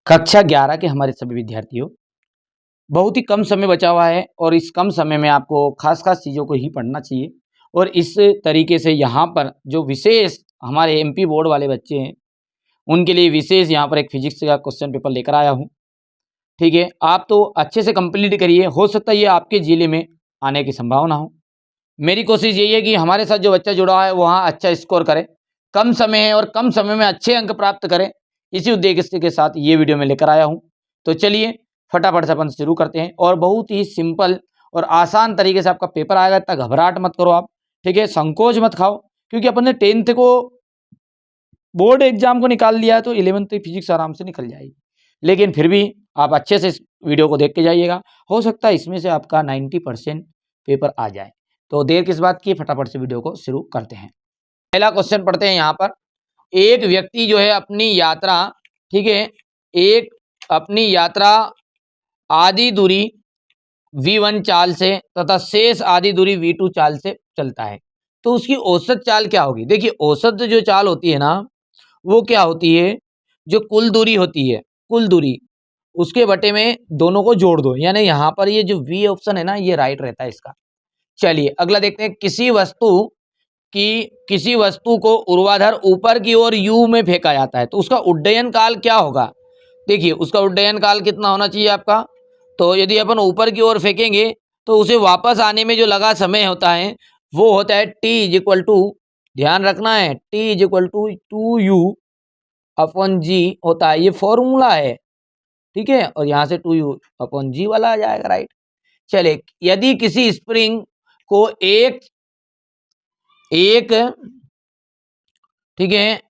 कक्षा 11 के हमारे सभी विद्यार्थियों, बहुत ही कम समय बचा हुआ है और इस कम समय में आपको खास-खास चीज़ों को ही पढ़ना चाहिए और इस तरीके से यहाँ पर जो विशेष हमारे एमपी बोर्ड वाले बच्चे हैं, उनके लिए विशेष यहाँ पर एक फिजिक्स का क्वेश्चन पेपर लेकर आया हूँ। ठीक है, आप तो अच्छे से कंप्लीट करिए, हो सकता है ये आपके ज़िले में आने की संभावना हो। मेरी कोशिश यही है कि हमारे साथ जो बच्चा जुड़ा है, वहाँ अच्छा स्कोर करे, कम समय है और कम समय में अच्छे अंक प्राप्त करे, इसी उद्देश्य के साथ ये वीडियो मैं लेकर आया हूँ। तो चलिए फटाफट से अपन शुरू करते हैं और बहुत ही सिंपल और आसान तरीके से आपका पेपर आएगा, इतना घबराहट मत करो आप, ठीक है? संकोच मत खाओ, क्योंकि अपन ने 10th को बोर्ड एग्जाम को निकाल लिया है, तो 11th की फिजिक्स आराम से निकल जाएगी। लेकिन फिर भी आप अच्छे से इस वीडियो को देख के जाइएगा, हो सकता है इसमें से आपका 90% पेपर आ जाए। तो देर किस बात की, फटाफट से वीडियो को शुरू करते हैं। पहला क्वेश्चन पढ़ते हैं यहाँ पर। एक व्यक्ति जो है अपनी यात्रा, ठीक है, एक अपनी यात्रा आधी दूरी v1 चाल से तथा शेष आधी दूरी v2 चाल से चलता है, तो उसकी औसत चाल क्या होगी? देखिए, औसत जो चाल होती है ना, वो क्या होती है, जो कुल दूरी होती है, कुल दूरी उसके बटे में दोनों को जोड़ दो, यानी यहाँ पर ये जो v ऑप्शन है ना, ये राइट रहता है इसका। चलिए अगला देखते हैं। किसी वस्तु को ऊर्ध्वाधर ऊपर की ओर u में फेंका जाता है, तो उसका उड्डयन काल क्या होगा? देखिए, उसका उड्डयन काल कितना होना चाहिए आपका? तो यदि अपन ऊपर की ओर फेंकेंगे तो उसे वापस आने में जो लगा समय होता है, वो होता है t इज इक्वल टू, ध्यान रखना है, t is equal to 2u अपॉन g होता है, ये फॉर्मूला है, ठीक है, और यहाँ से 2u अपॉन g वाला आ जाएगा, राइट। चलिए, यदि किसी स्प्रिंग को एक ठीक है,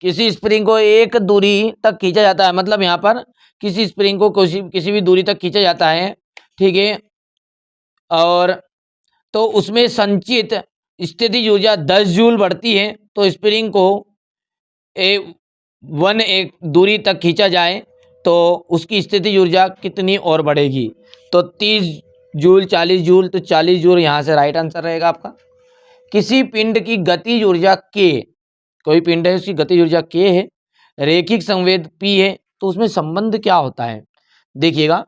किसी स्प्रिंग को एक दूरी तक खींचा जाता है, मतलब यहाँ पर किसी स्प्रिंग को किसी भी दूरी तक खींचा जाता है, ठीक है, और तो उसमें संचित स्थितिज ऊर्जा 10 जूल बढ़ती है, तो स्प्रिंग को एक दूरी तक खींचा जाए तो उसकी स्थितिज ऊर्जा कितनी और बढ़ेगी? तो 30 जूल, 40 जूल, तो 40 जूल यहाँ से राइट आंसर रहेगा आपका। किसी पिंड की गतिज ऊर्जा k, कोई पिंड है उसकी गतिज ऊर्जा k है, रेखिक संवेद p है, तो उसमें संबंध क्या होता है? देखिएगा,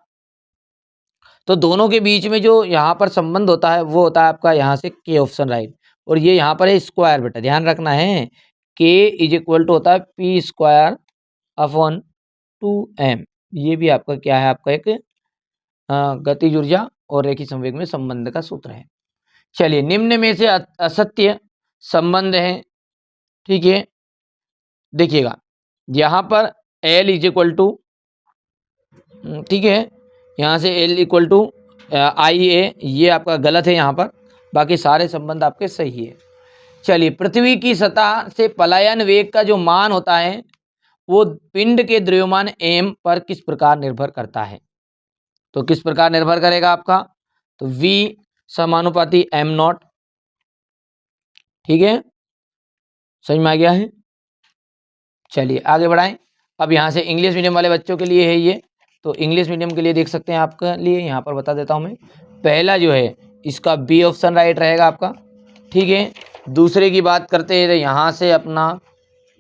तो दोनों के बीच में जो यहाँ पर संबंध होता है वो होता है आपका यहाँ से k ऑप्शन राइट, और ये यहाँ पर है स्क्वायर, बेटा ध्यान रखना है, k इज इक्वल टू होता है p स्क्वायर अपॉन 2m। ये भी आपका क्या है, आपका एक गतिज ऊर्जा और रेखिक संवेग में संबंध का सूत्र है। चलिए, निम्न में से असत्य संबंध है, ठीक है, देखिएगा यहाँ पर L इज इक्वल टू, ठीक है, यहाँ से L इक्वल टू IA, ये आपका गलत है यहाँ पर, बाकी सारे संबंध आपके सही है। चलिए, पृथ्वी की सतह से पलायन वेग का जो मान होता है वो पिंड के द्रव्यमान m पर किस प्रकार निर्भर करता है? तो किस प्रकार निर्भर करेगा आपका? तो v समानुपाती m0, ठीक है, समझ में आ गया है। चलिए आगे बढ़ाएं। अब यहाँ से इंग्लिश मीडियम वाले बच्चों के लिए है ये, तो इंग्लिश मीडियम के लिए देख सकते हैं, आपके लिए यहाँ पर बता देता हूँ मैं। पहला जो है इसका बी ऑप्शन राइट रहेगा आपका, ठीक है। दूसरे की बात करते हैं तो यहाँ से अपना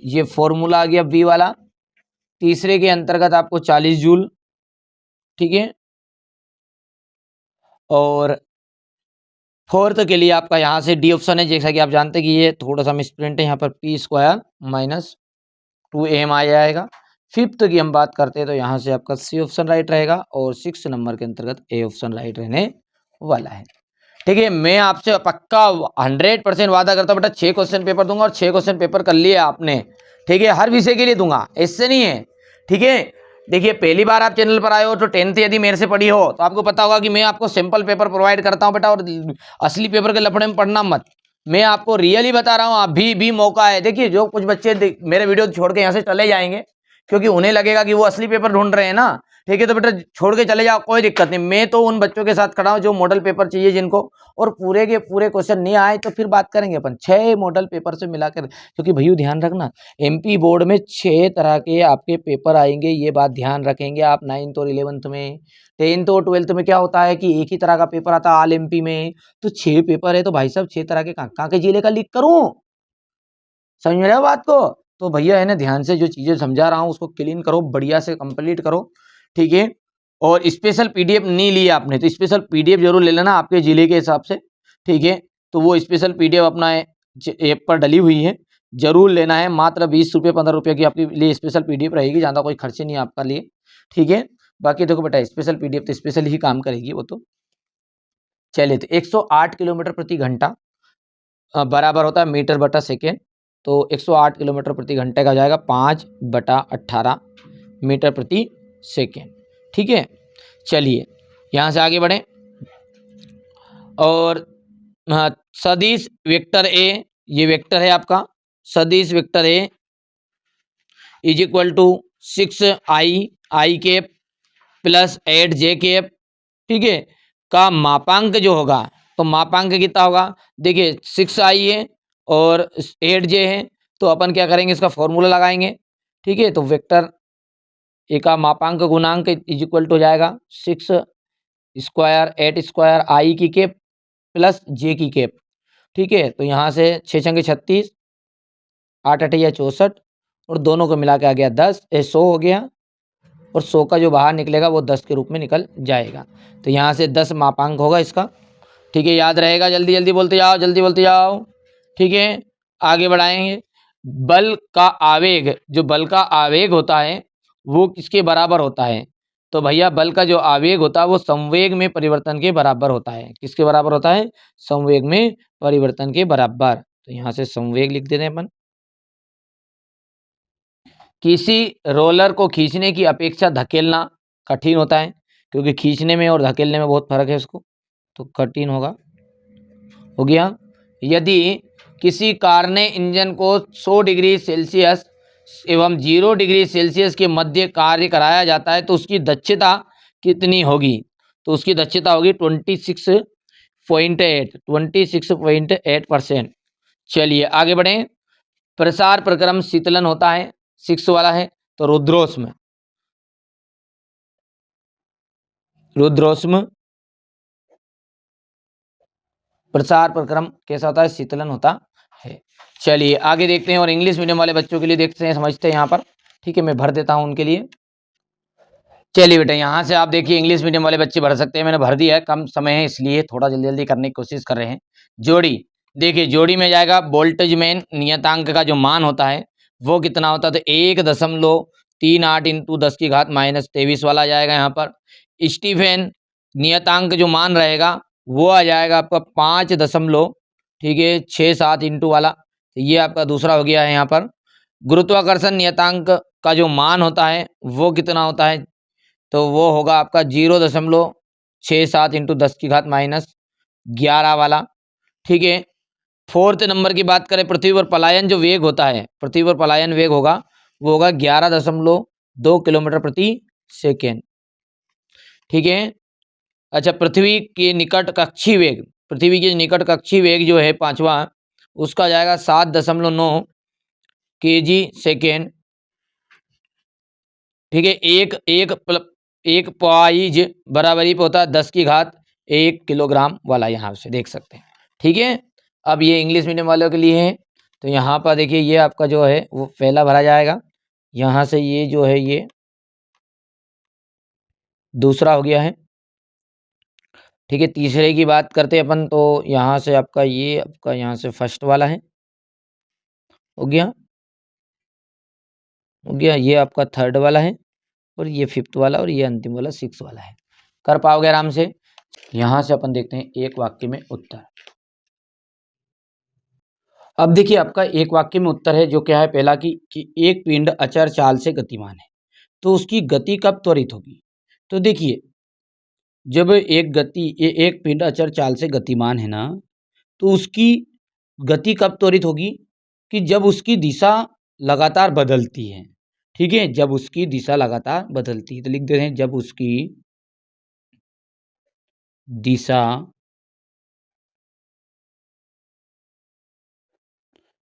ये फॉर्मूला आ गया बी वाला। तीसरे के अंतर्गत आपको 40 जूल, ठीक है, और फोर्थ के लिए आपका यहाँ से डी ऑप्शन है, जैसा कि आप जानते हैं कि ये थोड़ा सा मिसप्रिंट है, यहाँ पर पी स्क्वायर माइनस 2am आ जाएगा। फिफ्थ की हम बात करते हैं तो यहाँ से आपका सी ऑप्शन राइट रहेगा, और 6 नंबर के अंतर्गत ए ऑप्शन राइट रहने वाला है, ठीक है। मैं आपसे पक्का 100% वादा करता हूँ बेटा, 6 क्वेश्चन पेपर दूंगा, और 6 क्वेश्चन पेपर कर लिए आपने, ठीक है, हर विषय के लिए दूंगा, इससे नहीं है, ठीक है। देखिए, पहली बार आप चैनल पर आए हो तो 10th यदि मेरे से पढ़ी हो तो आपको पता होगा कि मैं आपको सिंपल पेपर प्रोवाइड करता हूँ बेटा, और असली पेपर के लफड़े में पढ़ना मत, मैं आपको रियली बता रहा हूँ, अभी भी मौका है। देखिए, जो कुछ बच्चे मेरे वीडियो छोड़ के यहाँ से चले जाएंगे क्योंकि उन्हें लगेगा कि वो असली पेपर ढूंढ रहे हैं ना, ठीक है, तो बेटा छोड़ के चले जाओ, कोई दिक्कत नहीं। मैं तो उन बच्चों के साथ खड़ा हूँ जो मॉडल पेपर चाहिए जिनको, और पूरे के पूरे क्वेश्चन नहीं आए तो फिर बात करेंगे अपन 6 मॉडल पेपर से मिलाकर, क्योंकि भैया ध्यान रखना, एमपी बोर्ड में 6 तरह के आपके पेपर आएंगे, ये बात ध्यान रखेंगे आप। 9th और 11th में, 10th और 12th में क्या होता है कि एक ही तरह का पेपर आता है ऑल एमपी में, तो 6 पेपर है तो भाई साहब 6 तरह के कहाँ के जिले का लीक करूं, समझ में आया बात को? तो भैया है ना, ध्यान से जो चीज़ें समझा रहा हूँ उसको क्लीन करो, बढ़िया से कंप्लीट करो, ठीक है। और स्पेशल पीडीएफ नहीं लिया आपने तो स्पेशल पीडीएफ जरूर ले लेना आपके ज़िले के हिसाब से, ठीक है। तो वो स्पेशल पीडीएफ अपना ऐप पर डली हुई है, जरूर लेना है। मात्र 20 रुपये 15 रुपये की आपके लिए स्पेशल पीडीएफ रहेगी, ज़्यादा कोई खर्चे नहीं आपका लिए, ठीक है। बाकी देखो बेटा, स्पेशल पीडीएफ तो स्पेशल ही काम करेगी वो तो। चलिए, तो 108 किलोमीटर प्रति घंटा बराबर होता है मीटर बटा सेकेंड। तो 108 किलोमीटर प्रति घंटे का हो जाएगा 5/18 मीटर प्रति सेकेंड, ठीक है। चलिए यहाँ से आगे बढ़ें। और सदिश वेक्टर ए, ये वेक्टर है आपका, सदिश vector A is equal to 6i cap plus 8j cap, ठीक है, का मापांक जो होगा, तो मापांक कितना होगा, देखिए 6i है और 8j है, तो अपन क्या करेंगे, इसका फॉर्मूला लगाएंगे, ठीक है। तो वेक्टर ए का मापांक गुणांक इज इक्वल टू हो जाएगा 6 स्क्वायर 8 स्क्वायर आई की कैप प्लस जे की कैप, ठीक है। तो यहाँ से 6 × 36, 8 × 8 = 64, और दोनों को मिला के आ गया 100 हो गया, और 100 का जो बाहर निकलेगा वो 10 के रूप में निकल जाएगा। तो यहाँ से 10 मापांक होगा इसका, ठीक है। याद रहेगा, जल्दी जल्दी बोलते जाओ, जल्दी बोलते जाओ, ठीक है। आगे बढ़ाएंगे। बल का आवेग, जो बल का आवेग होता है वो किसके बराबर होता है, तो भैया बल का जो आवेग होता है वो संवेग में परिवर्तन के बराबर होता है। किसके बराबर होता है, संवेग में परिवर्तन के बराबर। तो यहाँ से संवेग लिख देते हैं अपन। किसी रोलर को खींचने की अपेक्षा धकेलना कठिन होता है, क्योंकि खींचने में और धकेलने में बहुत फर्क है उसको, तो कठिन होगा, हो गया। यदि किसी कार ने इंजन को 100 डिग्री सेल्सियस एवं 0 डिग्री सेल्सियस के मध्य कार्य कराया जाता है तो उसकी दक्षता कितनी होगी, तो उसकी दक्षता होगी 26.8%। चलिए आगे बढ़ें। प्रसार प्रक्रम शीतलन होता है, 6 वाला है, तो रुद्रोष्म, रुद्रोष्म प्रसार प्रक्रम कैसा होता है, शीतलन होता है। चलिए आगे देखते हैं, और इंग्लिश मीडियम वाले बच्चों के लिए देखते हैं, समझते हैं यहाँ पर, ठीक है। मैं भर देता हूँ उनके लिए। चलिए बेटा, यहाँ से आप देखिए इंग्लिश मीडियम वाले बच्चे भर सकते हैं, मैंने भर दिया है, कम समय है इसलिए थोड़ा जल्दी जल्दी करने की कोशिश कर रहे हैं। जोड़ी, देखिए जोड़ी में जाएगा वोल्टेज में नियतांक का जो मान होता है वो कितना होता है, तो 1.38 इंटू 10⁻23 वाला आ जाएगा यहाँ पर। स्टीफेन नियतांक जो मान रहेगा वो आ जाएगा आपका 5 ठीक है 6-7 इंटू वाला, तो ये आपका दूसरा हो गया है यहाँ पर। गुरुत्वाकर्षण नियतांक का जो मान होता है वो कितना होता है, तो वो होगा आपका 0.67 इंटू 10⁻11 वाला, ठीक है। फोर्थ नंबर की बात करें, पृथ्वी पर पलायन जो वेग होता है, पृथ्वी पर पलायन वेग होगा वो होगा 11.2 किलोमीटर प्रति सेकेंड, ठीक है। अच्छा, पृथ्वी के निकट कक्षीय वेग, पृथ्वी के निकट कक्षीय वेग जो है पांचवा, उसका जाएगा 7.9 kg सेकेंड, ठीक है। एक पाइज बराबरी पे होता है 10⁻1 किलोग्राम वाला, यहाँ से देख सकते हैं, ठीक है। अब ये इंग्लिश मीडियम वालों के लिए है, तो यहाँ पर देखिए ये आपका जो है वो पहला भरा जाएगा, यहाँ से ये जो है ये दूसरा हो गया है, ठीक है। तीसरे की बात करते हैं अपन, तो यहाँ से आपका ये आपका यहाँ से फर्स्ट वाला है, हो गया, हो गया। ये आपका थर्ड वाला है, और ये फिफ्थ वाला, और ये अंतिम वाला 6 वाला है। कर पाओगे आराम से। यहाँ से अपन देखते हैं एक वाक्य में उत्तर। अब देखिए आपका एक वाक्य में उत्तर है, जो क्या है पहला कि एक पिंड अचर चाल से गतिमान है, तो उसकी गति कब त्वरित होगी। तो देखिए, जब एक पिंड अचर चाल से गतिमान है ना, तो उसकी गति कब त्वरित होगी, कि जब उसकी दिशा लगातार बदलती है, ठीक है। जब उसकी दिशा लगातार बदलती है, तो लिख देते हैं जब उसकी दिशा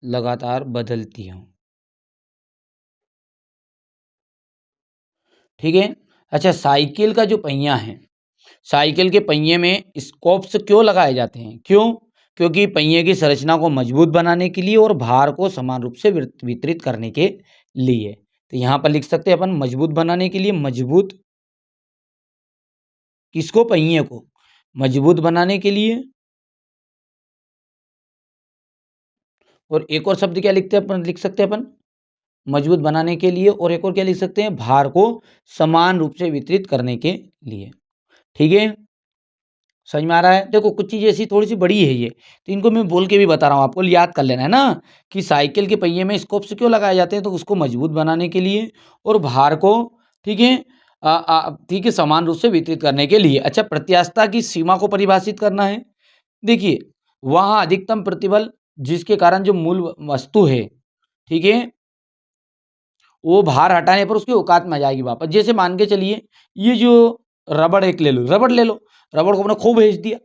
लगातार बदलती हो, ठीक है। अच्छा, साइकिल का जो पहिया है, साइकिल के पहिए में स्कोप्स क्यों लगाए जाते हैं, क्यों, क्योंकि पहिए की संरचना को मजबूत बनाने के लिए और भार को समान रूप से वितरित करने के लिए। तो यहाँ पर लिख सकते हैं अपन मजबूत बनाने के लिए, मजबूत किसको, पहिए को मजबूत बनाने के लिए। और एक और शब्द क्या लिखते हैं अपन, लिख सकते हैं अपन मजबूत बनाने के लिए, और एक और क्या लिख सकते हैं, भार को समान रूप से वितरित करने के लिए। ठीक है, समझ में आ रहा है। देखो कुछ चीज़ ऐसी थोड़ी सी बड़ी है ये, तो इनको मैं बोल के भी बता रहा हूँ, आपको याद कर लेना है ना कि साइकिल के पहिए में स्कोप्स क्यों लगाए जाते हैं, तो उसको मजबूत बनाने के लिए और भार को, ठीक है, ठीक है, समान रूप से वितरित करने के लिए। अच्छा, प्रत्यास्थता की सीमा को परिभाषित करना है। देखिए वहाँ अधिकतम प्रतिबल जिसके कारण जो मूल वस्तु है, ठीक है, वो भार हटाने पर उसकी औकात में आ जाएगी वापस। जैसे मान के चलिए ये जो रबड़ एक ले लो, रबड़ ले लो, रबड़ को अपने खूब भेज दिया,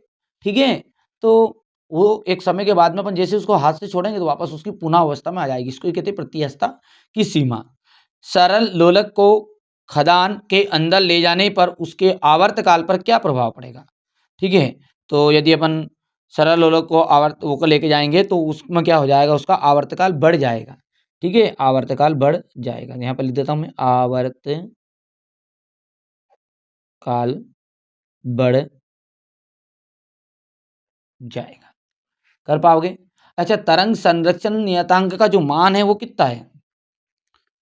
ठीक है, तो वो एक समय के बाद में अपन जैसे उसको हाथ से छोड़ेंगे तो वापस उसकी पुनः अवस्था में आ जाएगी। इसको कहते हैं प्रत्यास्थता की सीमा। सरल लोलक को खदान के अंदर ले जाने पर उसके आवर्तकाल पर क्या प्रभाव पड़ेगा। ठीक है, तो यदि अपन सरल लोलक को वो को लेके जाएंगे तो उसमें क्या हो जाएगा, उसका आवर्तकाल बढ़ जाएगा। ठीक है, आवर्तकाल बढ़ जाएगा। यहाँ पर लिख देता हूँ मैं, आवर्तकाल बढ़ जाएगा। कर पाओगे। अच्छा, तरंग संरक्षण नियतांक का जो मान है वो कितना है,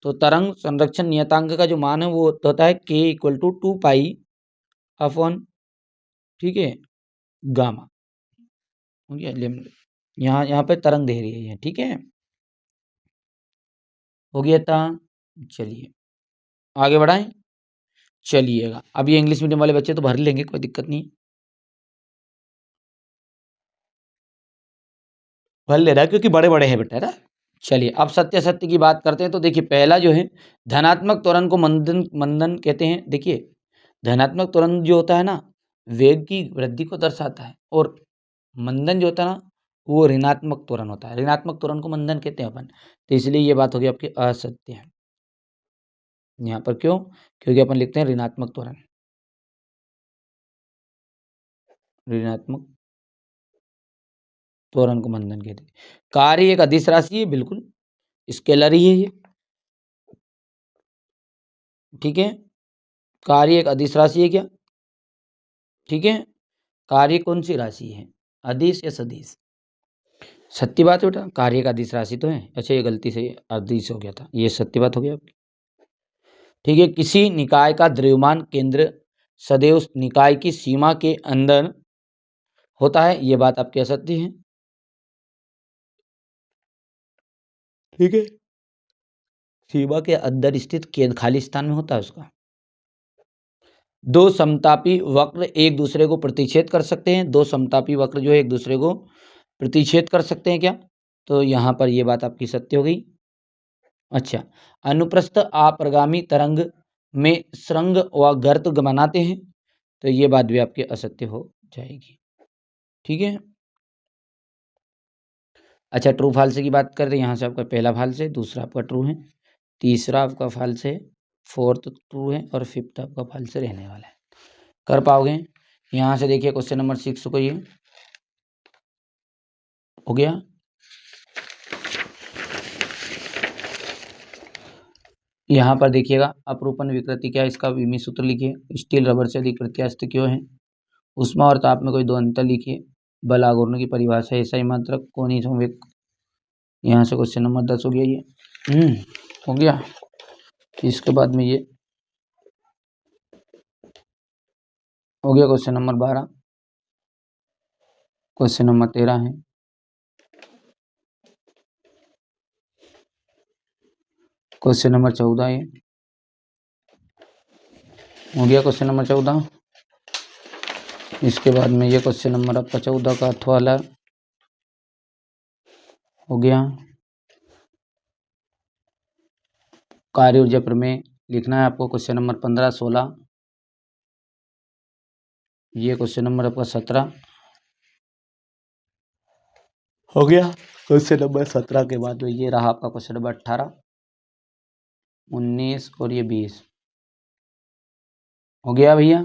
तो तरंग संरक्षण नियतांक का जो मान है वो होता है k equal to 2 pi upon, ठीक है, गामा। हो गया, यहाँ यहाँ पे तरंग दे रही है, ठीक है, हो गया था। चलिए आगे बढ़ाएं। चलिएगा, अब ये इंग्लिश मीडियम वाले बच्चे तो भर लेंगे, कोई दिक्कत नहीं, भर ले रहा है क्योंकि बड़े बड़े हैं बेटा ना। चलिए अब सत्य सत्य की बात करते हैं। तो देखिए पहला जो है धनात्मक त्वरण को मंदन मंदन कहते हैं। देखिए धनात्मक त्वरण जो होता है ना, वेग की वृद्धि को दर्शाता है, और मंदन जो होता है ना, वो ऋणात्मक त्वरण होता है। ऋणात्मक त्वरण को मंदन कहते हैं अपन, तो इसलिए ये बात होगी आपकी असत्य है यहाँ पर। क्यों, क्योंकि अपन लिखते हैं ऋणात्मक त्वरण, ऋणात्मक त्वरण को मंदन कहते हैं। कार्य एक अदिश राशि है, बिल्कुल स्केलर ही है ये, ठीक है, कार्य एक अदिश राशि है क्या, ठीक है, कार्य कौन सी राशि है, अदिश या सदिश, सत्य बात है बेटा, कार्य का अदिश राशि तो है। अच्छा ये गलती से अदिश हो गया था, ये सत्य बात हो गया आपकी। ठीक है, किसी निकाय का द्रव्यमान केंद्र सदैव उस निकाय की सीमा के अंदर होता है, ये बात आपकी असत्य है, ठीक है, सीमा के अंदर स्थित केंद्र खाली स्थान में होता है उसका। दो समतापी वक्र एक दूसरे को प्रतिच्छेद कर सकते हैं, दो समतापी वक्र जो है एक दूसरे को प्रतिच्छेद कर सकते हैं क्या, तो यहाँ पर ये बात आपकी सत्य हो गई। अच्छा, अनुप्रस्थ अपरिगामी तरंग में सुरंग व गर्त बनाते हैं, तो ये बात भी आपकी असत्य हो जाएगी, ठीक है। अच्छा, ट्रू फाल्स की बात कर रहे हैं, यहाँ से आपका पहला फाल्स है, दूसरा आपका ट्रू है, तीसरा आपका फाल्स है, फोर्थ ट्रू है, और फिफ्थ आपका फाल्स रहने वाला है। कर पाओगे। यहाँ से देखिए क्वेश्चन नंबर 6 को, ये हो गया। यहाँ पर देखिएगा अपरूपण विकृति क्या है, इसका विमी सूत्र लिखिए। स्टील रबर से अधिक प्रत्यास्थ क्यों है, उष्मा और ताप में कोई दो अंतर लिखिए। बल आघूर्ण की परिभाषा, ऐसा ही मात्रक, कोणीय संवेग। यहाँ से क्वेश्चन नंबर 10 हो गया ये, हो गया। इसके बाद में ये हो गया क्वेश्चन नंबर 12, क्वेश्चन नंबर 13 है, क्वेश्चन नंबर 14 है, हो गया क्वेश्चन नंबर 14। इसके बाद में ये क्वेश्चन नंबर आपका 14 का अर्थ वाला हो गया। कार्य ऊर्जा प्रमेय लिखना है आपको, क्वेश्चन नंबर 15, 16, ये क्वेश्चन नंबर आपका 17 हो गया। क्वेश्चन नंबर 17 के बाद में ये रहा आपका क्वेश्चन नंबर 18, 19 और ये 20 हो गया भैया।